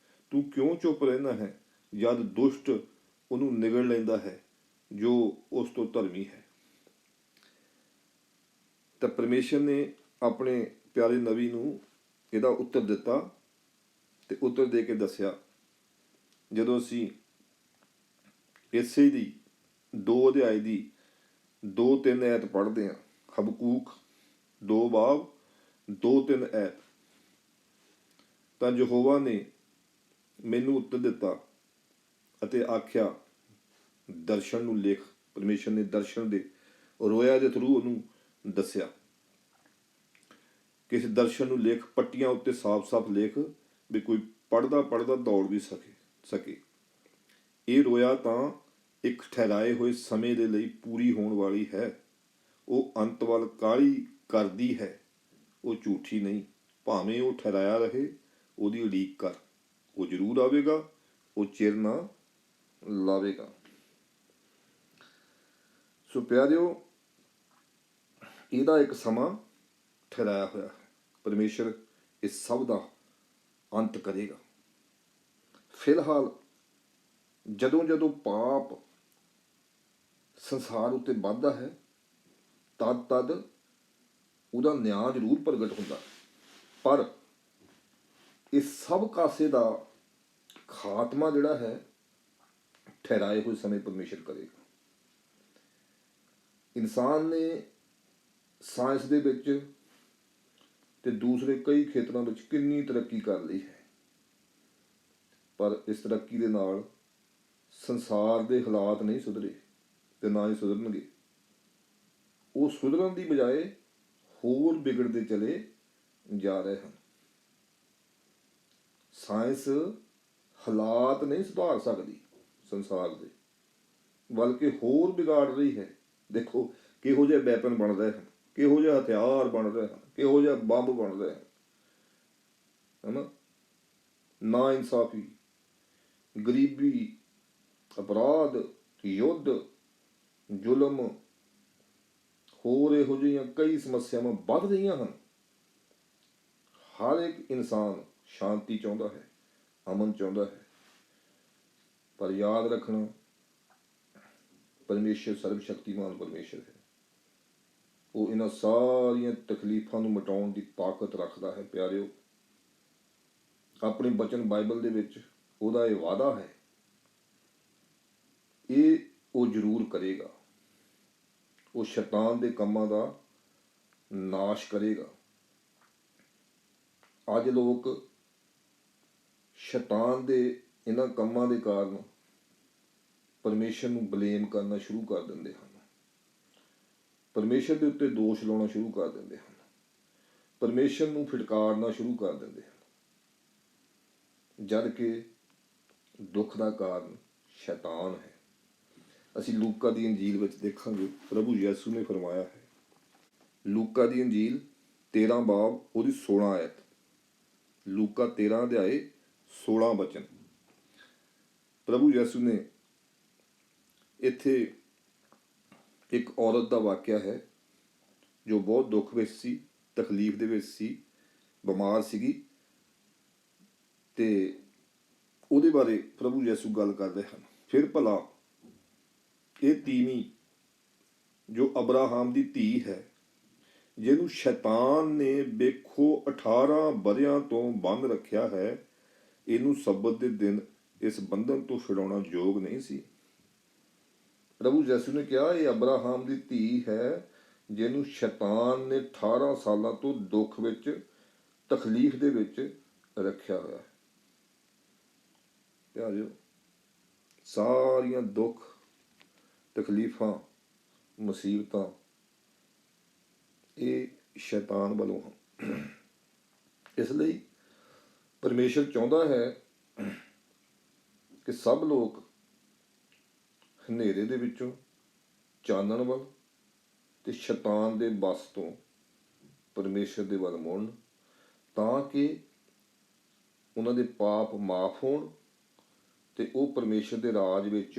ਤੂੰ ਕਿਉਂ ਚੁੱਪ ਰਹਿੰਦਾ ਹੈ ਜਦ ਦੁਸ਼ਟ ਉਹਨੂੰ ਨਿਗਲ ਲੈਂਦਾ ਹੈ ਜੋ ਉਸ ਤੋਂ ਧਰਮੀ ਹੈ? ਤਾਂ ਪਰਮੇਸ਼ਰ ਨੇ ਆਪਣੇ ਪਿਆਰੇ ਨਬੀ ਨੂੰ ਇਹਦਾ ਉੱਤਰ ਦਿੱਤਾ ਤੇ ਉੱਤਰ ਦੇ ਕੇ ਦੱਸਿਆ। ਜਦੋਂ ਅਸੀਂ ਇਸੇ ਦੀ 2 ਅਧਿਆਏ ਦੀ 2-3 ਐਤ ਪੜ੍ਹਦੇ ਹਾਂ, ਹਬਕੂਕ 2 ਬਾਬ 2-3 ਐਤ, ਤਾਂ ਯਹੋਵਾ ਨੇ ਮੈਨੂੰ ਉੱਤਰ ਦਿੱਤਾ ਅਤੇ ਆਖਿਆ, ਦਰਸ਼ਨ ਨੂੰ ਲਿਖ। ਪਰਮੇਸ਼ਰ ਨੇ ਦਰਸ਼ਨ ਦੇ ਰੋਇਆ ਦੇ ਥਰੂ ਉਹਨੂੰ ਦੱਸਿਆ ਕਿ ਇਸ ਦਰਸ਼ਨ ਨੂੰ ਲਿਖ, ਪੱਟੀਆਂ ਉੱਤੇ ਸਾਫ਼-ਸਾਫ਼ ਲਿਖ ਵੀ ਕੋਈ ਪੜ੍ਹਦਾ ਦੌੜ ਵੀ ਸਕੇ। ਇਹ ਰੋਇਆ ਤਾਂ ਇੱਕ ਠਹਿਰਾਏ ਹੋਏ ਸਮੇਂ ਦੇ ਲਈ ਪੂਰੀ ਹੋਣ ਵਾਲੀ ਹੈ। ਉਹ ਅੰਤ ਵੱਲ ਕਾਹਲੀ ਕਰਦੀ ਹੈ, ਉਹ ਝੂਠੀ ਨਹੀਂ। ਭਾਵੇਂ ਉਹ ਠਹਿਰਾਇਆ ਰਹੇ, ਉਹਦੀ ਉਡੀਕ ਕਰ। ਉਹ ਜ਼ਰੂਰ ਆਵੇਗਾ, ਉਹ ਚਿਰ ਨਾ ਲਾਵੇਗਾ। ਸੋ ਪਿਆਰਿਓ, ਇਹਦਾ ਇੱਕ ਸਮਾਂ ਠਹਿਰਾਇਆ ਹੋਇਆ ਹੈ। ਪਰਮੇਸ਼ਰ ਇਸ ਸਭ ਦਾ ਅੰਤ ਕਰੇਗਾ। ਫਿਲਹਾਲ ਜਦੋਂ ਪਾਪ ਸੰਸਾਰ ਉੱਤੇ ਵੱਧਦਾ ਹੈ, ਤਦ ਉਹਦਾ ਨਿਆਂ ਜ਼ਰੂਰ ਪ੍ਰਗਟ ਹੁੰਦਾ, ਪਰ ਇਸ ਸਭ ਕਾਸੇ ਦਾ ਖਾਤਮਾ ਜਿਹੜਾ ਹੈ ਠਹਿਰਾਏ ਹੋਏ ਸਮੇਂ ਪਰਮੇਸ਼ਰ ਕਰੇਗਾ। ਇਨਸਾਨ ਨੇ ਸਾਇੰਸ ਦੇ ਵਿੱਚ ਤੇ ਦੂਸਰੇ ਕਈ ਖੇਤਰਾਂ ਵਿੱਚ ਕਿੰਨੀ ਤਰੱਕੀ ਕਰ ਲਈ ਹੈ, ਪਰ ਇਸ ਤਰੱਕੀ ਦੇ ਨਾਲ ਸੰਸਾਰ ਦੇ ਹਾਲਾਤ ਨਹੀਂ ਸੁਧਰੇ ਤੇ ਨਾ ਹੀ ਸੁਧਰਨਗੇ। ਉਹ ਸੁਧਰਨ ਦੀ ਬਜਾਏ ਹੋਰ ਵਿਗੜਦੇ ਚਲੇ ਜਾ ਰਹੇ ਹਨ। ਸਾਇੰਸ ਹਾਲਾਤ ਨਹੀਂ ਸੁਧਾਰ ਸਕਦੀ ਸੰਸਾਰ ਦੇ, ਬਲਕਿ ਹੋਰ ਵਿਗਾੜ ਰਹੀ ਹੈ। ਦੇਖੋ ਕਿਹੋ ਜਿਹੇ ਵੈਪਨ ਬਣ ਰਹੇ ਹਨ, ਕਿਹੋ ਜਿਹੇ ਹਥਿਆਰ ਬਣ ਰਹੇ ਹਨ, ਕਿਹੋ ਜਿਹੇ ਬੰਬ ਬਣ ਰਹੇ ਹਨ, ਹੈ ਨਾ। ਨਾ ਇਨਸਾਫੀ, ਗਰੀਬੀ, ਅਪਰਾਧ, ਯੁੱਧ, ਜ਼ੁਲਮ, ਹੋਰ ਇਹੋ ਜਿਹੀਆਂ ਕਈ ਸਮੱਸਿਆਵਾਂ ਵੱਧ ਰਹੀਆਂ ਹਨ। ਹਰ ਇੱਕ ਇਨਸਾਨ ਸ਼ਾਂਤੀ ਚਾਹੁੰਦਾ ਹੈ, ਅਮਨ ਚਾਹੁੰਦਾ ਹੈ, ਪਰ ਯਾਦ ਰੱਖਣਾ, ਪਰਮੇਸ਼ਰ ਸਰਬ ਸ਼ਕਤੀਮਾਨ ਪਰਮੇਸ਼ਰ ਹੈ। ਉਹ ਇਹਨਾਂ ਸਾਰੀਆਂ ਤਕਲੀਫਾਂ ਨੂੰ ਮਿਟਾਉਣ ਦੀ ਤਾਕਤ ਰੱਖਦਾ ਹੈ। ਪਿਆਰਿਓ, ਆਪਣੇ ਬਚਨ ਬਾਈਬਲ ਦੇ ਵਿੱਚ ਉਹਦਾ ਇਹ ਵਾਅਦਾ ਹੈ, ਇਹ ਉਹ ਜ਼ਰੂਰ ਕਰੇਗਾ। ਉਹ ਸ਼ੈਤਾਨ ਦੇ ਕੰਮਾਂ ਦਾ ਨਾਸ਼ ਕਰੇਗਾ। ਅੱਜ ਲੋਕ ਸ਼ੈਤਾਨ ਦੇ ਇਹਨਾਂ ਕੰਮਾਂ ਦੇ ਕਾਰਨ ਪਰਮੇਸ਼ਰ ਨੂੰ ਬਲੇਮ ਕਰਨਾ ਸ਼ੁਰੂ ਕਰ ਦਿੰਦੇ ਹਨ, ਪਰਮੇਸ਼ਰ ਦੇ ਉੱਤੇ ਦੋਸ਼ ਲਾਉਣਾ ਸ਼ੁਰੂ ਕਰ ਦਿੰਦੇ ਹਨ, ਪਰਮੇਸ਼ਰ ਨੂੰ ਫਿਟਕਾਰਨਾ ਸ਼ੁਰੂ ਕਰ ਦਿੰਦੇ ਹਨ, ਜਦ ਕਿ ਦੁੱਖ ਦਾ ਕਾਰਨ ਸ਼ੈਤਾਨ ਹੈ। ਅਸੀਂ ਲੂਕਾ ਦੀ ਅੰਜੀਲ ਵਿੱਚ ਦੇਖਾਂਗੇ, ਪ੍ਰਭੂ ਯਿਸੂ ਨੇ ਫਰਮਾਇਆ ਹੈ, ਲੂਕਾ ਦੀ ਅੰਜੀਲ 13 ਬਾਬ ਉਹਦੀ 16 ਆਇਤ। ਲੂਕਾ 13 ਅਧਿਆਏ 16 ਵਚਨ। ਪ੍ਰਭੂ ਯਿਸੂ ਨੇ ਇੱਥੇ ਇੱਕ ਔਰਤ ਦਾ ਵਾਕਿਆ ਹੈ ਜੋ ਬਹੁਤ ਦੁੱਖ ਵਿੱਚ ਸੀ, ਤਕਲੀਫ ਦੇ ਵਿੱਚ ਸੀ, ਬਿਮਾਰ ਸੀਗੀ, ਤੇ ਉਹਦੇ ਬਾਰੇ ਪ੍ਰਭੂ ਯਿਸੂ ਗੱਲ ਕਰਦੇ ਹਨ। ਫਿਰ ਭਲਾ ਇਹ ਤੀਵੀਂ ਜੋ ਅਬਰਾਹਾਮ ਦੀ ਧੀ ਹੈ, ਜਿਹਨੂੰ ਸ਼ੈਤਾਨ ਨੇ ਵੇਖੋ 18 ਵਰ੍ਹਿਆਂ ਤੋਂ ਬੰਦ ਰੱਖਿਆ ਹੈ, ਇਹਨੂੰ ਸਬਤ ਦੇ ਦਿਨ ਇਸ ਬੰਧਨ ਤੋਂ ਛੁਡਾਉਣਾ ਯੋਗ ਨਹੀਂ ਸੀ। ਪ੍ਰਭੂ ਯਿਸੂ ਨੇ ਕਿਹਾ, ਇਹ ਅਬਰਾਹਾਮ ਦੀ ਧੀ ਹੈ ਜਿਹਨੂੰ ਸ਼ੈਤਾਨ ਨੇ 18 ਸਾਲਾਂ ਤੋਂ ਦੁੱਖ ਵਿੱਚ, ਤਕਲੀਫ ਦੇ ਵਿੱਚ ਰੱਖਿਆ ਹੋਇਆ ਹੈ। ਪਿਆਰਿਓ, ਸਾਰੀਆਂ ਦੁੱਖ ਤਕਲੀਫਾਂ ਮੁਸੀਬਤਾਂ ਇਹ ਸ਼ੈਤਾਨ ਵੱਲੋਂ ਹਨ। ਇਸ ਲਈ ਪਰਮੇਸ਼ਰ ਚਾਹੁੰਦਾ ਹੈ ਕਿ ਸਭ ਲੋਕ ਹਨੇਰੇ ਦੇ ਵਿੱਚੋਂ ਚਾਨਣ ਵੱਲ ਤੇ ਸ਼ੈਤਾਨ ਦੇ ਵੱਸ ਤੋਂ ਪਰਮੇਸ਼ਰ ਦੇ ਵੱਲ ਮੁੜਨ, ਤਾਂ ਕਿ ਉਹਨਾਂ ਦੇ ਪਾਪ ਮਾਫ ਹੋਣ ਤੇ ਉਹ ਪਰਮੇਸ਼ਰ ਦੇ ਰਾਜ ਵਿੱਚ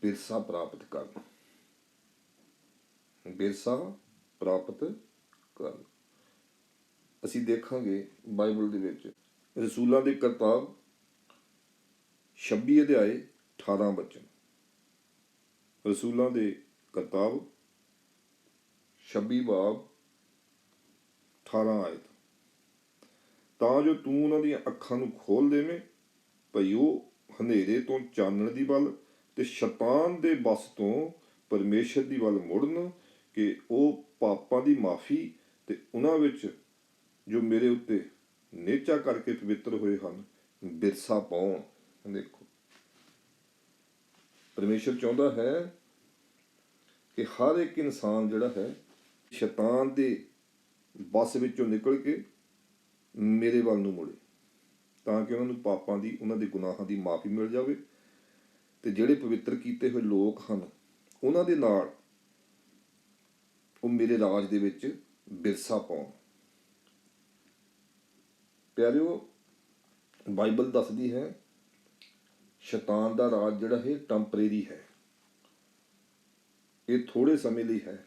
ਵਿਰਸਾ ਪ੍ਰਾਪਤ ਕਰਨ। ਵਿਰਸਾ ਪ੍ਰਾਪਤ ਕਰਨ। ਅਸੀਂ ਦੇਖਾਂਗੇ ਬਾਈਬਲ ਦੇ ਵਿੱਚ ਰਸੂਲਾਂ ਦੀ ਕਿਤਾਬ 26 ਅਧਿਆਏ 18 ਵਚਨ। ਰਸੂਲਾਂ ਦੇ ਕਿਤਾਬ 26 ਬਾਬ 18 ਆਇਤ। ਤਾਂ ਜੋ ਤੂੰ ਉਹਨਾਂ ਦੀਆਂ ਅੱਖਾਂ ਨੂੰ ਖੋਲ ਦੇਵੇਂ, ਭਈ ਉਹ ਹਨੇਰੇ ਤੋਂ ਚਾਨਣ ਦੀ ਵੱਲ ਤੇ ਸ਼ੈਤਾਨ ਦੇ ਵੱਸ ਤੋਂ ਪਰਮੇਸ਼ਰ ਦੀ ਵੱਲ ਮੁੜਨ, ਕਿ ਉਹ ਪਾਪਾਂ ਦੀ ਮਾਫੀ ਤੇ ਉਹਨਾਂ ਵਿੱਚ ਜੋ ਮੇਰੇ ਉੱਤੇ ਨੇਚਾ ਕਰਕੇ ਪਵਿੱਤਰ ਹੋਏ ਹਨ ਵਿਰਸਾ ਪਾਉਣ। ਦੇਖੋ, ਪਰਮੇਸ਼ਰ ਚਾਹੁੰਦਾ ਹੈ ਕਿ ਹਰ ਇੱਕ ਇਨਸਾਨ ਜਿਹੜਾ ਹੈ ਸ਼ੈਤਾਨ ਦੇ ਵੱਸ ਵਿੱਚੋਂ ਨਿਕਲ ਕੇ ਮੇਰੇ ਵੱਲ ਨੂੰ ਮੁੜੇ, ਤਾਂ ਕਿ ਉਹਨਾਂ ਨੂੰ ਪਾਪਾਂ ਦੀ, ਉਹਨਾਂ ਦੇ ਗੁਨਾਹਾਂ ਦੀ ਮਾਫੀ ਮਿਲ ਜਾਵੇ ਤੇ ਜਿਹੜੇ ਪਵਿੱਤਰ ਕੀਤੇ ਹੋਏ ਲੋਕ ਹਨ ਉਹਨਾਂ ਦੇ ਨਾਲ ਉਹ ਮੇਰੇ ਰਾਜ ਦੇ ਵਿੱਚ ਵਿਰਸਾ ਪਾਉਣ। ਪਿਆਰਿਓ, ਬਾਈਬਲ ਦੱਸਦੀ ਹੈ ਸ਼ੈਤਾਨ ਦਾ ਰਾਜ ਜਿਹੜਾ ਹੈ ਟੈਂਪਰੇਰੀ ਹੈ, ਇਹ ਥੋੜੇ ਸਮੇਂ ਲਈ ਹੈ।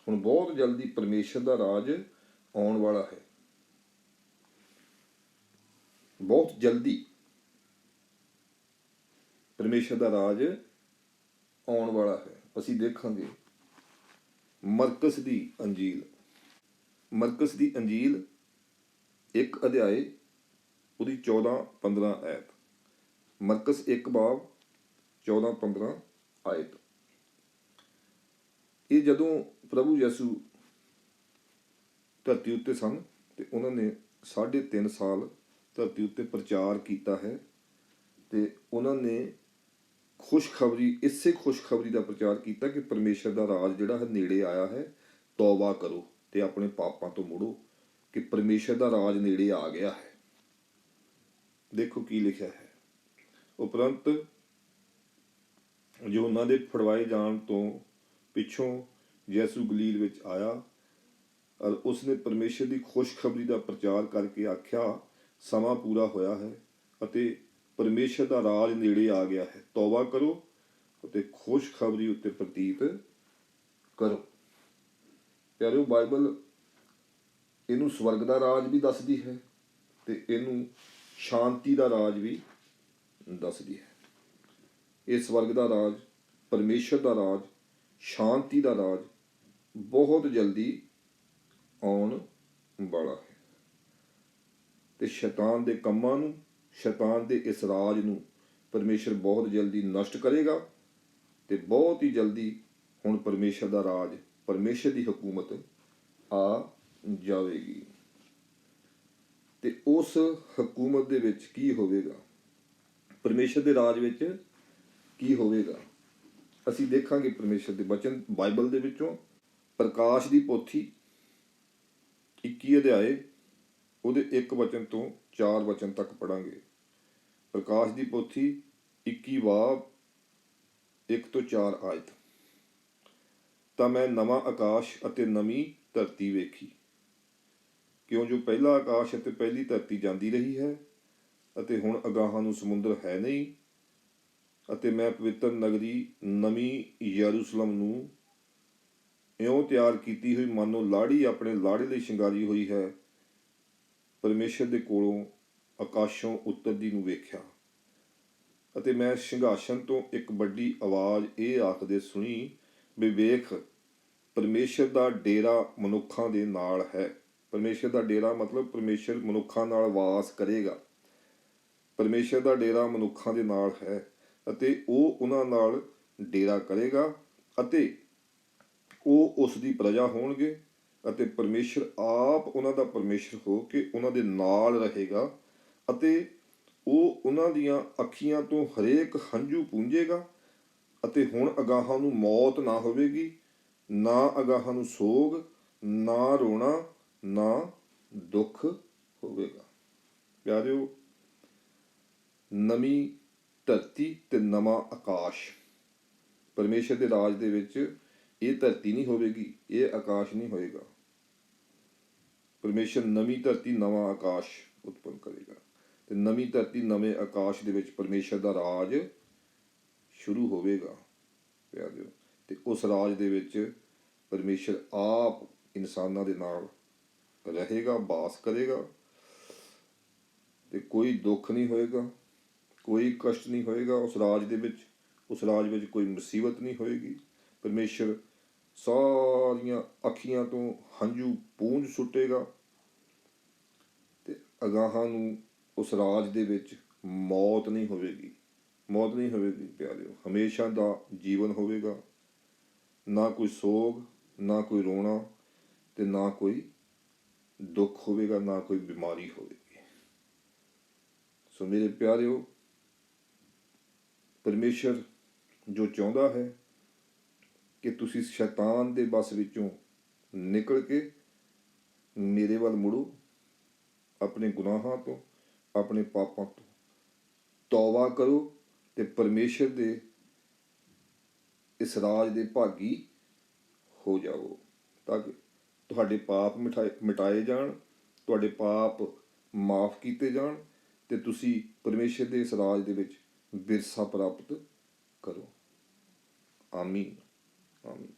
ਹੁਣ ਬਹੁਤ ਜਲਦੀ ਪਰਮੇਸ਼ਰ ਦਾ ਰਾਜ ਆਉਣ ਵਾਲਾ ਹੈ, ਬਹੁਤ ਜਲਦੀ ਪਰਮੇਸ਼ਰ ਦਾ ਰਾਜ ਆਉਣ ਵਾਲਾ ਹੈ। ਅਸੀਂ ਦੇਖਾਂਗੇ ਮਰਕਸ ਦੀ ਅੰਜੀਲ 1 ਅਧਿਆਏ ਉਹਦੀ 14-15 ਆਇਤ। ਮਰਕਸ 1 ਬਾਬ 14-15 ਆਇਤ। ਇਹ ਜਦੋਂ ਪ੍ਰਭੂ ਯਿਸੂ ਧਰਤੀ ਉੱਤੇ ਸਨ ਤੇ ਉਹਨਾਂ ਨੇ 3.5 ਸਾਲ ਧਰਤੀ ਉੱਤੇ ਪ੍ਰਚਾਰ ਕੀਤਾ ਹੈ ਤੇ ਉਹਨਾਂ ਨੇ ਇਸੇ ਖੁਸ਼ਖਬਰੀ ਦਾ ਪ੍ਰਚਾਰ ਕੀਤਾ ਕਿ ਪਰਮੇਸ਼ਰ ਦਾ ਰਾਜ ਜਿਹੜਾ ਹੈ ਨੇੜੇ ਆਇਆ ਹੈ, ਤੌਬਾ ਕਰੋ ਤੇ ਆਪਣੇ ਪਾਪਾਂ ਤੋਂ ਮੁੜੋ, ਕਿ ਪਰਮੇਸ਼ਰ ਦਾ ਰਾਜ ਨੇੜੇ ਆ ਗਿਆ ਹੈ। ਦੇਖੋ ਕੀ ਲਿਖਿਆ ਹੈ। ਉਪਰੰਤ ਯਹੋਨਾ ਦੇ ਫੜਵਾਏ ਜਾਣ ਤੋਂ ਪਿੱਛੋਂ ਯਿਸੂ ਗਲੀਲ ਵਿੱਚ ਆਇਆ ਔਰ ਉਸਨੇ ਪਰਮੇਸ਼ਰ ਦੀ ਖੁਸ਼ਖਬਰੀ ਦਾ ਪ੍ਰਚਾਰ ਕਰਕੇ ਆਖਿਆ, ਸਮਾਂ ਪੂਰਾ ਹੋਇਆ ਹੈ ਅਤੇ ਪਰਮੇਸ਼ਰ ਦਾ ਰਾਜ ਨੇੜੇ ਆ ਗਿਆ ਹੈ, ਤੌਬਾ ਕਰੋ ਅਤੇ ਖੁਸ਼ਖਬਰੀ ਉੱਤੇ ਪ੍ਰਤੀਤ ਕਰੋ। ਪਿਆਰਿਓ, ਬਾਈਬਲ ਇਹਨੂੰ ਸਵਰਗ ਦਾ ਰਾਜ ਵੀ ਦੱਸਦੀ ਹੈ ਤੇ ਇਹਨੂੰ ਸ਼ਾਂਤੀ ਦਾ ਰਾਜ ਵੀ ਦੱਸਦੀ ਹੈ। ਇਹ ਸਵਰਗ ਦਾ ਰਾਜ, ਪਰਮੇਸ਼ਰ ਦਾ ਰਾਜ, ਸ਼ਾਂਤੀ ਦਾ ਰਾਜ ਬਹੁਤ ਜਲਦੀ ਆਉਣ ਵਾਲਾ ਹੈ ਤੇ ਸ਼ੈਤਾਨ ਦੇ ਕੰਮਾਂ ਨੂੰ, ਸ਼ੈਤਾਨ ਦੇ ਇਸ ਰਾਜ ਨੂੰ ਪਰਮੇਸ਼ਰ ਬਹੁਤ ਜਲਦੀ ਨਸ਼ਟ ਕਰੇਗਾ ਤੇ ਬਹੁਤ ਹੀ ਜਲਦੀ ਹੁਣ ਪਰਮੇਸ਼ਰ ਦਾ ਰਾਜ, ਪਰਮੇਸ਼ਰ ਦੀ ਹਕੂਮਤ ਆ ਜਾਵੇਗੀ। ਤੇ ਉਸ ਹਕੂਮਤ ਦੇ ਵਿੱਚ ਕੀ ਹੋਵੇਗਾ, ਪਰਮੇਸ਼ਰ ਦੇ ਰਾਜ ਵਿੱਚ ਕੀ ਹੋਵੇਗਾ, ਅਸੀਂ ਦੇਖਾਂਗੇ ਪਰਮੇਸ਼ਰ ਦੇ ਵਚਨ ਬਾਈਬਲ ਦੇ ਵਿੱਚੋਂ। ਪ੍ਰਕਾਸ਼ ਦੀ ਪੋਥੀ 21 ਅਧਿਆਏ ਉਹਦੇ 1 ਵਚਨ ਤੋਂ 4 ਵਚਨ ਤੱਕ ਪੜਾਂਗੇ। ਪ੍ਰਕਾਸ਼ ਦੀ ਪੋਥੀ 21 ਬਾਬ 1 ਤੋਂ 4 ਆਇਤ। ਤਾਂ ਮੈਂ ਨਵਾਂ ਆਕਾਸ਼ ਅਤੇ ਨਵੀਂ ਧਰਤੀ ਵੇਖੀ, ਕਿਉਂ ਜੋ ਪਹਿਲਾ ਆਕਾਸ਼ ਅਤੇ ਪਹਿਲੀ ਧਰਤੀ ਜਾਂਦੀ ਰਹੀ ਹੈ ਅਤੇ ਹੁਣ ਅਗਾਹਾਂ ਨੂੰ ਸਮੁੰਦਰ ਹੈ ਨਹੀਂ। ਅਤੇ ਮੈਂ ਪਵਿੱਤਰ ਨਗਰੀ ਨਵੀਂ ਯਰੂਸ਼ਲਮ ਨੂੰ ਇਉਂ ਤਿਆਰ ਕੀਤੀ ਹੋਈ ਮਾਨੋ ਲਾੜੀ ਆਪਣੇ ਲਾੜੇ ਲਈ ਸ਼ਿੰਗਾਰੀ ਹੋਈ ਹੈ, ਪਰਮੇਸ਼ਰ ਦੇ ਕੋਲੋਂ ਆਕਾਸ਼ੋਂ ਉਤਰਦੀ ਨੂੰ ਵੇਖਿਆ। ਅਤੇ ਮੈਂ ਸਿੰਘਾਸਨ ਤੋਂ ਇੱਕ ਵੱਡੀ ਆਵਾਜ਼ ਇਹ ਆਖਦੇ ਸੁਣੀ, ਵੀ ਵੇਖ, ਪਰਮੇਸ਼ਰ ਦਾ ਡੇਰਾ ਮਨੁੱਖਾਂ ਦੇ ਨਾਲ ਹੈ। ਪਰਮੇਸ਼ਰ ਦਾ ਡੇਰਾ ਮਤਲਬ ਪਰਮੇਸ਼ਰ ਮਨੁੱਖਾਂ ਨਾਲ ਵਾਸ ਕਰੇਗਾ। ਪਰਮੇਸ਼ਰ ਦਾ ਡੇਰਾ ਮਨੁੱਖਾਂ ਦੇ ਨਾਲ ਹੈ ਅਤੇ ਉਹ ਉਹਨਾਂ ਨਾਲ ਡੇਰਾ ਕਰੇਗਾ ਅਤੇ ਉਹ ਉਸ ਦੀ ਪ੍ਰਜਾ ਹੋਣਗੇ ਅਤੇ ਪਰਮੇਸ਼ਰ ਆਪ ਉਹਨਾਂ ਦਾ ਪਰਮੇਸ਼ਰ ਹੋ ਕੇ ਉਹਨਾਂ ਦੇ ਨਾਲ ਰਹੇਗਾ ਅਤੇ ਉਹ ਉਹਨਾਂ ਦੀਆਂ ਅੱਖੀਆਂ ਤੋਂ ਹਰੇਕ ਹੰਝੂ ਪੂੰਝੇਗਾ ਅਤੇ ਹੁਣ ਅਗਾਹਾਂ ਨੂੰ ਮੌਤ ਨਾ ਹੋਵੇਗੀ, ਨਾ ਅਗਾਹਾਂ ਨੂੰ ਸੋਗ, ਨਾ ਰੋਣਾ, ਨਾ ਦੁੱਖ ਹੋਵੇਗਾ। ਪਿਆਰਿਓ, ਨਵੀਂ ਧਰਤੀ ਤੇ ਨਵਾਂ ਆਕਾਸ਼, ਪਰਮੇਸ਼ਰ ਦੇ ਰਾਜ ਦੇ ਵਿੱਚ ਇਹ ਧਰਤੀ ਨਹੀਂ ਹੋਵੇਗੀ, ਇਹ ਆਕਾਸ਼ ਨਹੀਂ ਹੋਏਗਾ। ਪਰਮੇਸ਼ਰ ਨਵੀਂ ਧਰਤੀ ਨਵਾਂ ਆਕਾਸ਼ ਉਤਪੰਨ ਕਰੇਗਾ ਤੇ ਨਵੀਂ ਧਰਤੀ ਨਵੇਂ ਆਕਾਸ਼ ਦੇ ਵਿੱਚ ਪਰਮੇਸ਼ਰ ਦਾ ਰਾਜ ਸ਼ੁਰੂ ਹੋਵੇਗਾ। ਪਿਆਰਿਓ, ਤੇ ਉਸ ਰਾਜ ਦੇ ਵਿੱਚ ਪਰਮੇਸ਼ਰ ਆਪ ਇਨਸਾਨਾਂ ਦੇ ਨਾਲ ਰਹੇਗਾ, ਵਾਸ ਕਰੇਗਾ ਤੇ ਕੋਈ ਦੁੱਖ ਨਹੀਂ ਹੋਏਗਾ, ਕੋਈ ਕਸ਼ਟ ਨਹੀਂ ਹੋਏਗਾ ਉਸ ਰਾਜ ਦੇ ਵਿੱਚ। ਉਸ ਰਾਜ ਵਿੱਚ ਕੋਈ ਮੁਸੀਬਤ ਨਹੀਂ ਹੋਏਗੀ। ਪਰਮੇਸ਼ਰ ਸਾਰੀਆਂ ਅੱਖੀਆਂ ਤੋਂ ਹੰਝੂ ਪੂੰਝ ਸੁੱਟੇਗਾ ਤੇ ਅਗਾਹਾਂ ਨੂੰ ਉਸ ਰਾਜ ਦੇ ਵਿੱਚ ਮੌਤ ਨਹੀਂ ਹੋਵੇਗੀ। ਮੌਤ ਨਹੀਂ ਹੋਵੇਗੀ ਪਿਆਰਿਓ, ਹਮੇਸ਼ਾ ਦਾ ਜੀਵਨ ਹੋਵੇਗਾ। ਨਾ ਕੋਈ ਸੋਗ, ਨਾ ਕੋਈ ਰੋਣਾ ਤੇ ਨਾ ਕੋਈ ਦੁੱਖ ਹੋਵੇਗਾ, ਨਾ ਕੋਈ ਬਿਮਾਰੀ ਹੋਵੇਗੀ। ਸੋ ਮੇਰੇ ਪਿਆਰਿਓ, ਪਰਮੇਸ਼ਰ ਜੋ ਚਾਹੁੰਦਾ ਹੈ ਕਿ ਤੁਸੀਂ ਸ਼ੈਤਾਨ ਦੇ ਵੱਸ ਵਿੱਚੋਂ ਨਿਕਲ ਕੇ ਮੇਰੇ ਵੱਲ ਮੁੜੋ, ਆਪਣੇ ਗੁਨਾਹਾਂ ਤੋਂ, ਆਪਣੇ ਪਾਪਾਂ ਤੋਂ ਤੌਬਾ ਕਰੋ ਤੇ ਪਰਮੇਸ਼ਰ ਦੇ ਇਸ ਰਾਜ ਦੇ ਭਾਗੀ ਹੋ ਜਾਓ, ਤਾਂ ਕਿ ਤੁਹਾਡੇ ਪਾਪ ਮਿਟਾਏ ਜਾਣ, ਤੁਹਾਡੇ ਪਾਪ ਮਾਫ ਕੀਤੇ ਜਾਣ ਤੇ ਤੁਸੀਂ ਪਰਮੇਸ਼ਰ ਦੇ ਇਸ ਰਾਜ ਦੇ ਵਿੱਚ ਵਿਰਸਾ ਪ੍ਰਾਪਤ ਕਰੋ। ਆਮੀਨ, ਆਮੀਨ।